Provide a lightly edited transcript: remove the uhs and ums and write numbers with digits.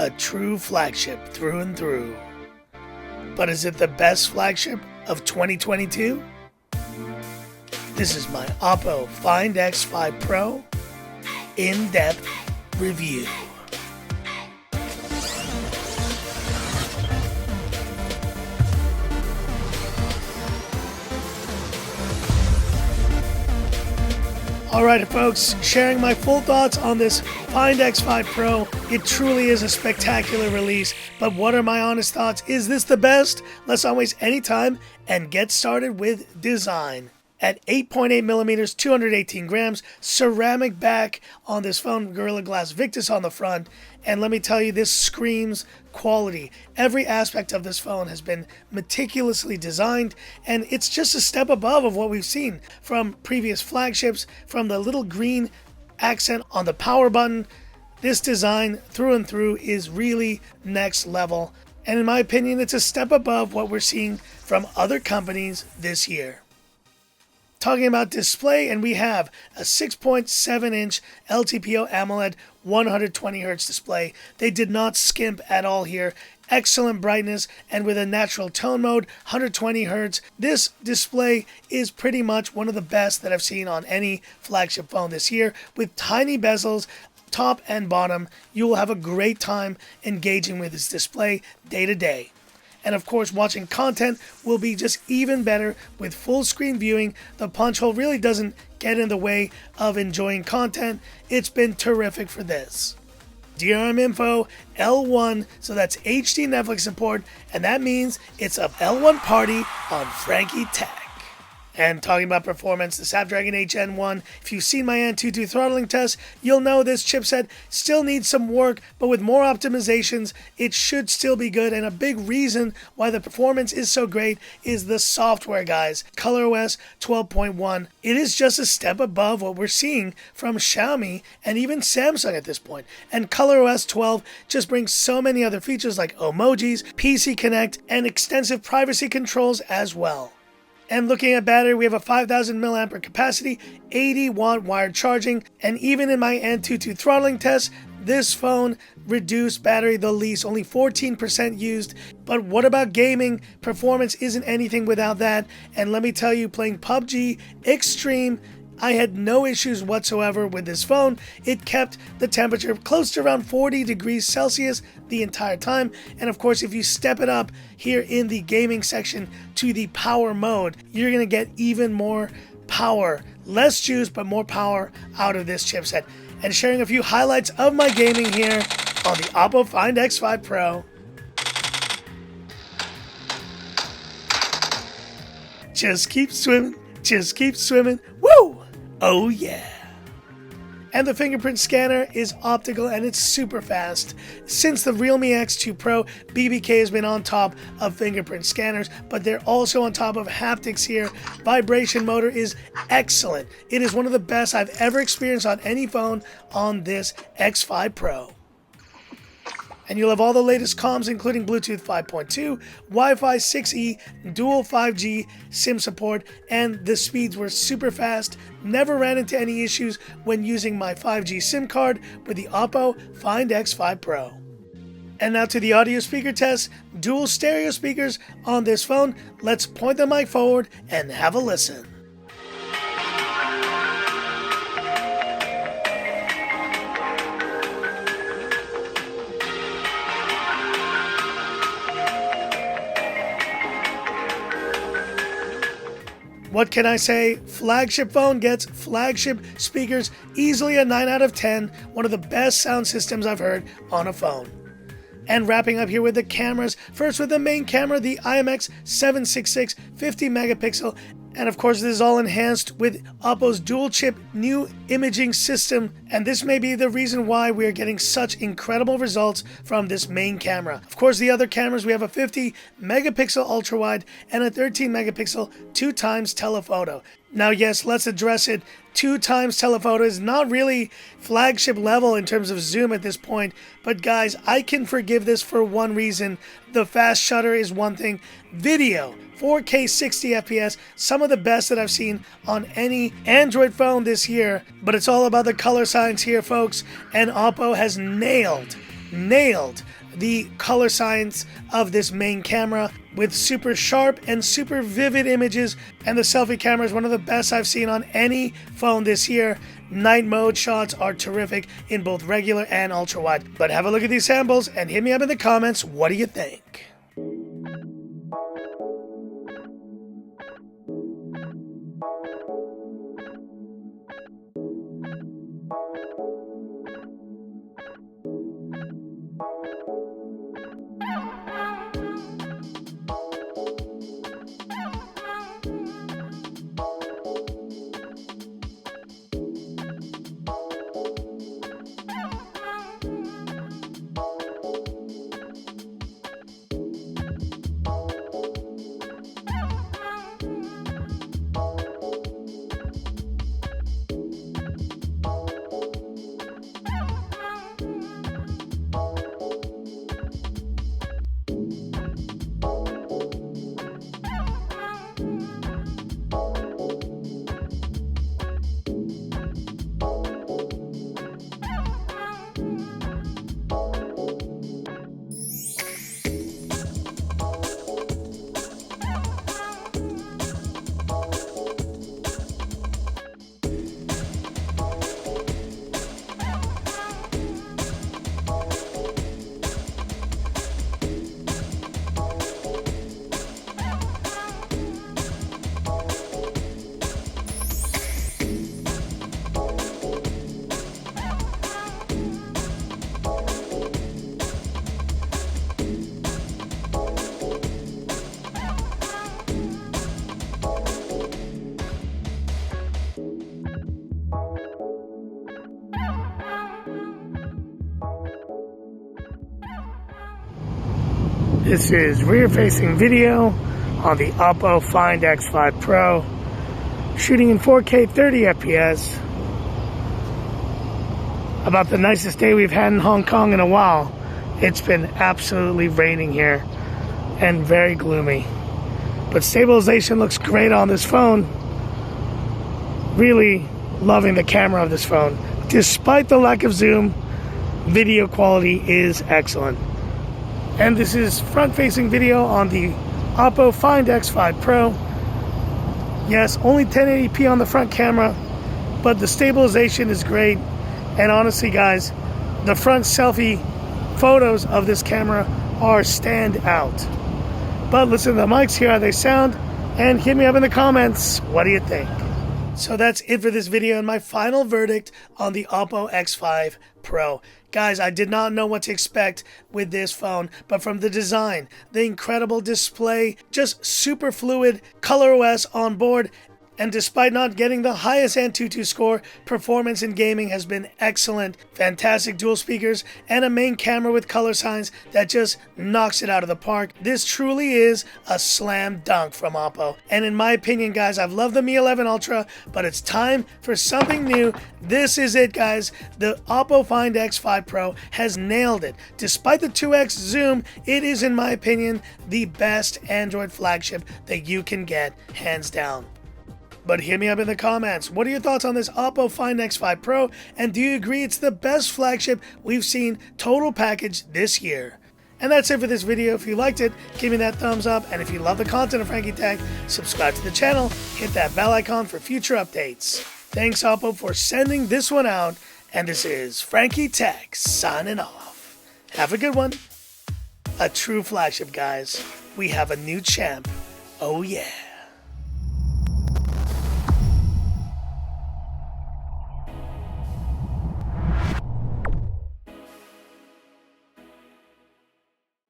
a true flagship through and through. But is it the best flagship of 2022? This is my Oppo Find X5 Pro in-depth review. Alright folks, sharing my full thoughts on this Find X5 Pro. It truly is a spectacular release, but what are my honest thoughts? Is this the best? Let's not waste any time and get started with design. At 8.8mm, 218 grams, ceramic back on this phone, Gorilla Glass Victus on the front, and let me tell you, this screams quality. Every aspect of this phone has been meticulously designed, and it's just a step above of what we've seen from previous flagships, from the little green accent on the power button. This design through and through is really next level, and in my opinion, it's a step above what we're seeing from other companies this year. Talking about display, and we have a 6.7-inch LTPO AMOLED 120Hz display. They did not skimp at all here. Excellent brightness, and with a natural tone mode, 120Hz. This display is pretty much one of the best that I've seen on any flagship phone this year. With tiny bezels, top and bottom, you will have a great time engaging with this display day to day. And of course, watching content will be just even better with full screen viewing. The punch hole really doesn't get in the way of enjoying content. It's been terrific for this. DRM Info L1, so that's HD Netflix support, and that means it's a L1 party on Frankie Tech. And talking about performance, the Snapdragon 8 Gen 1, if you've seen my Antutu throttling test, you'll know this chipset still needs some work, but with more optimizations, it should still be good. And a big reason why the performance is so great is the software, guys. ColorOS 12.1. It is just a step above what we're seeing from Xiaomi and even Samsung at this point. And ColorOS 12 just brings so many other features like emojis, PC Connect, and extensive privacy controls as well. And looking at battery, we have a 5,000 mAh capacity, 80-watt wired charging, and even in my Antutu throttling test, this phone reduced battery the least, only 14% used. But what about gaming? Performance isn't anything without that. And let me tell you, playing PUBG Extreme, I had no issues whatsoever with this phone. It kept the temperature close to around 40 degrees Celsius the entire time. And of course, if you step it up here in the gaming section to the power mode, you're going to get even more power. Less juice, but more power out of this chipset. And sharing a few highlights of my gaming here on the Oppo Find X5 Pro. Just keep swimming. Just keep swimming. Woo! Oh yeah. And the fingerprint scanner is optical and it's super fast. Since the Realme X2 Pro, BBK has been on top of fingerprint scanners, but they're also on top of haptics here. Vibration motor is excellent. It is one of the best I've ever experienced on any phone on this X5 Pro. And you'll have all the latest comms, including Bluetooth 5.2, Wi-Fi 6E, dual 5G SIM support, and the speeds were super fast. Never ran into any issues when using my 5G SIM card with the Oppo Find X5 Pro. And now to the audio speaker test. Dual stereo speakers on this phone. Let's point the mic forward and have a listen. What can I say? Flagship phone gets flagship speakers, easily a 9 out of 10. One of the best sound systems I've heard on a phone. And wrapping up here with the cameras. First with the main camera, the IMX766 50 megapixel. And of course, this is all enhanced with Oppo's dual-chip new imaging system, and this may be the reason why we are getting such incredible results from this main camera. Of course, the other cameras, we have a 50 megapixel ultra-wide and a 13 megapixel 2x telephoto. Now, yes, let's address it. 2x telephoto is not really flagship level in terms of zoom at this point, but guys, I can forgive this for one reason. The fast shutter is one thing. Video, 4K 60 FPS, some of the best that I've seen on any Android phone this year, but it's all about the color science here, folks, and Oppo has nailed nailed the color science of this main camera with super sharp and super vivid images, and the selfie camera is one of the best I've seen on any phone this year. Night mode shots are terrific in both regular and ultra wide. But have a look at these samples and hit me up in the comments. What do you think? This is rear-facing video on the Oppo Find X5 Pro, shooting in 4K 30 FPS. About the nicest day we've had in Hong Kong in a while. It's been absolutely raining here and very gloomy. But stabilization looks great on this phone. Really loving the camera of this phone. Despite the lack of zoom, video quality is excellent. And this is front-facing video on the Oppo Find X5 Pro. Yes, only 1080p on the front camera, but the stabilization is great. And honestly, guys, the front selfie photos of this camera are stand out. But listen to the mics, hear how they sound, and hit me up in the comments. What do you think? So that's it for this video and my final verdict on the Oppo X5 Pro. Guys, I did not know what to expect with this phone, but from the design, the incredible display, just super fluid, ColorOS on board, and despite not getting the highest Antutu score, performance in gaming has been excellent. Fantastic dual speakers and a main camera with color signs that just knocks it out of the park. This truly is a slam dunk from Oppo. And in my opinion, guys, I've loved the Mi 11 Ultra, but it's time for something new. This is it, guys. The Oppo Find X5 Pro has nailed it. Despite the 2x zoom, it is, in my opinion, the best Android flagship that you can get, hands down. But hit me up in the comments. What are your thoughts on this Oppo Find X5 Pro? And do you agree it's the best flagship we've seen total package this year? And that's it for this video. If you liked it, give me that thumbs up. And if you love the content of Frankie Tech, subscribe to the channel. Hit that bell icon for future updates. Thanks, Oppo, for sending this one out. And this is Frankie Tech signing off. Have a good one. A true flagship, guys. We have a new champ. Oh, yeah.